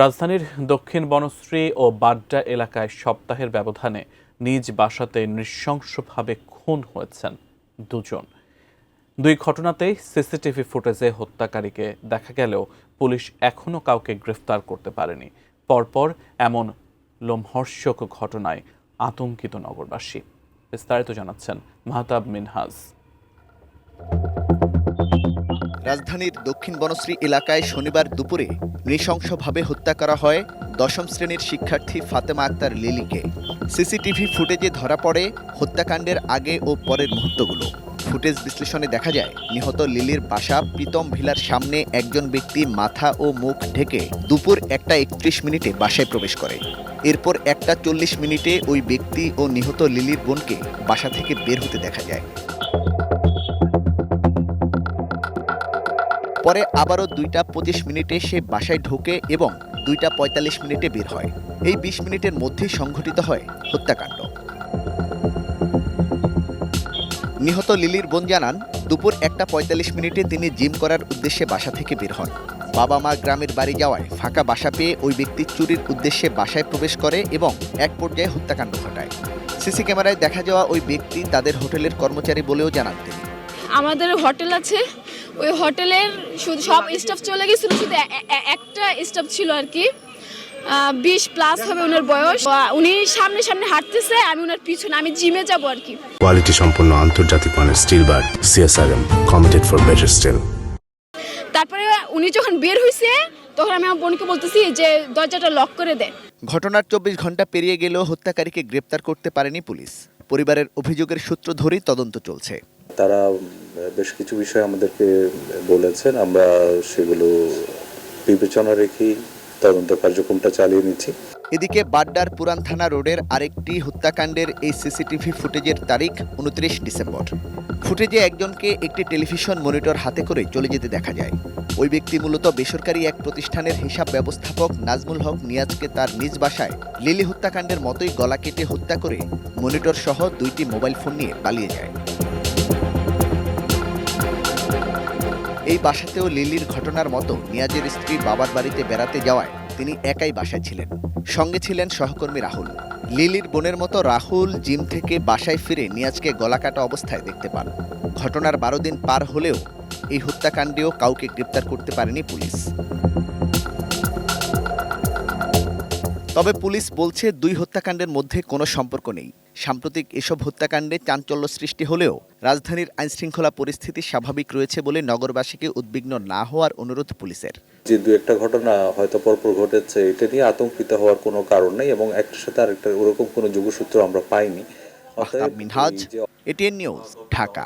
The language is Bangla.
রাজধানীর দক্ষিণ বনশ্রী ও বাড্ডা এলাকায় সপ্তাহের ব্যবধানে নিজ বাসাতে নৃশংসভাবে খুন হয়েছেন দুজন। দুই ঘটনাতেই সিসিটিভি ফুটেজে হত্যাকারীকে দেখা গেলেও পুলিশ এখনও কাউকে গ্রেফতার করতে পারেনি। পরপর এমন লোমহর্ষক ঘটনায় আতঙ্কিত নগরবাসী। বিস্তারিত জানাচ্ছেন মাহতাব মিনহাজ। রাজধানীর দক্ষিণ বনশ্রী এলাকায় শনিবার দুপুরে নৃশংসভাবে হত্যা করা হয় দশম শ্রেণীর শিক্ষার্থী ফাতেমা আক্তার লিলিকে। সিসিটিভি ফুটেজে ধরা পড়ে হত্যাকাণ্ডের আগে ও পরের মুহূর্তগুলো। ফুটেজ বিশ্লেষণে দেখা যায়, নিহত লিলির বাসা প্রীতম ভিলার সামনে একজন ব্যক্তি মাথা ও মুখ ঢেকে দুপুর 1:31 বাসায় প্রবেশ করে। এরপর 1:40 ওই ব্যক্তি ও নিহত লিলির বোনকে বাসা থেকে বের হতে দেখা যায়। পরে আবারও 2:25 সে বাসায় ঢোকে এবং 2:45 বের হয়। এই 20 মিনিটের মধ্যেই সংঘটিত হয় হত্যাকাণ্ড। নিহত লিলির বোন জানান, দুপুর 1:45 তিনি জিম করার উদ্দেশ্যে বাসা থেকে বের হন। বাবা মা গ্রামের বাড়ি যাওয়ায় ফাঁকা বাসা পেয়ে ওই ব্যক্তি চুরির উদ্দেশ্যে বাসায় প্রবেশ করে এবং এক পর্যায়ে হত্যাকাণ্ড ঘটায়। সিসি ক্যামেরায় দেখা যাওয়া ওই ব্যক্তি তাদের হোটেলের কর্মচারী বলেও জানান তিনি। আমাদের হোটেল আছে, ওই হোটেলের শুধু সব স্টাফ চলে গেছিল, শুধু একটা স্টাফ ছিল আর কি। 20+ হবে ওনার বয়স। উনি সামনে সামনে হাঁটতেছে, আমি ওনার পিছনে, আমি জিমে যাব আর কি। কোয়ালিটি সম্পন্ন আন্তর্জাতিক মানের still bar CSRM committed for better still. তারপরে উনি যখন বের হইছে তখন আমি আমার বোনকে বলতেছি যে দরজাটা লক করে দে। ঘটনার 24 ঘন্টা পেরিয়ে গেলেও হত্যাকারীকে গ্রেপ্তার করতে পারেনি পুলিশ। পরিবারের অভিযোগের সূত্র ধরেই তদন্ত চলছে। তারা বেশ কিছু বিষয় আমাদেরকে বলেছেন, আমরা সেগুলো বিবেচনা রেখে তদন্ত কার্যক্রমটা চালিয়ে নিচ্ছি। এদিকে বাড্ডার পুরান থানা রোডের আরেকটি হত্যাকাণ্ডের এই সিসিটিভি ফুটেজের তারিখ 29 ডিসেম্বর। ফুটেজে একজনকে একটি টেলিভিশন মনিটর হাতে করে চলে যেতে দেখা যায়। ওই ব্যক্তি মূলত বেসরকারি এক প্রতিষ্ঠানের হিসাব ব্যবস্থাপক নাজমুল হক নিয়াজকে তার নিজ বাসায় লিলি হত্যাকাণ্ডের মতোই গলা কেটে হত্যা করে মনিটর সহ 2টি মোবাইল ফোন নিয়ে পালিয়ে যায়। এই বাসাতেও লিলির ঘটনার মতো নিয়াজের স্ত্রী বাবার বাড়িতে বেড়াতে যাওয়ায় তিনি একাই বাসায় ছিলেন। সঙ্গে ছিলেন সহকর্মী রাহুল। লিলির বোনের মতো রাহুল জিম থেকে বাসায় ফিরে নিয়াজকে গলাকাটা অবস্থায় দেখতে পান। ঘটনার 12 দিন পার হলেও এই হত্যাকাণ্ডেও কাউকে গ্রেপ্তার করতে পারেনি পুলিশ। তবে পুলিশ বলছে দুই হত্যাকাণ্ডের মধ্যে কোনো সম্পর্ক নেই। সাম্প্রতিক এসব হত্যাকাণ্ডে চাঞ্চল্য সৃষ্টি হলেও রাজধানীর আইনশৃঙ্খলা পরিস্থিতি স্বাভাবিক রয়েছে বলে নগরবাসীকে উদ্বিগ্ন না হওয়ার অনুরোধ পুলিশের। যে দু একটা ঘটনা হয়তো পরপর ঘটেছে, এটা নিয়ে আতঙ্কিত হওয়ার কোনো কারণ নেই এবং একটার সাথে আরেকটা ওরকম কোনো যোগসূত্র আমরা পাইনি। Mahtab Minhaj, ATN news, Dhaka.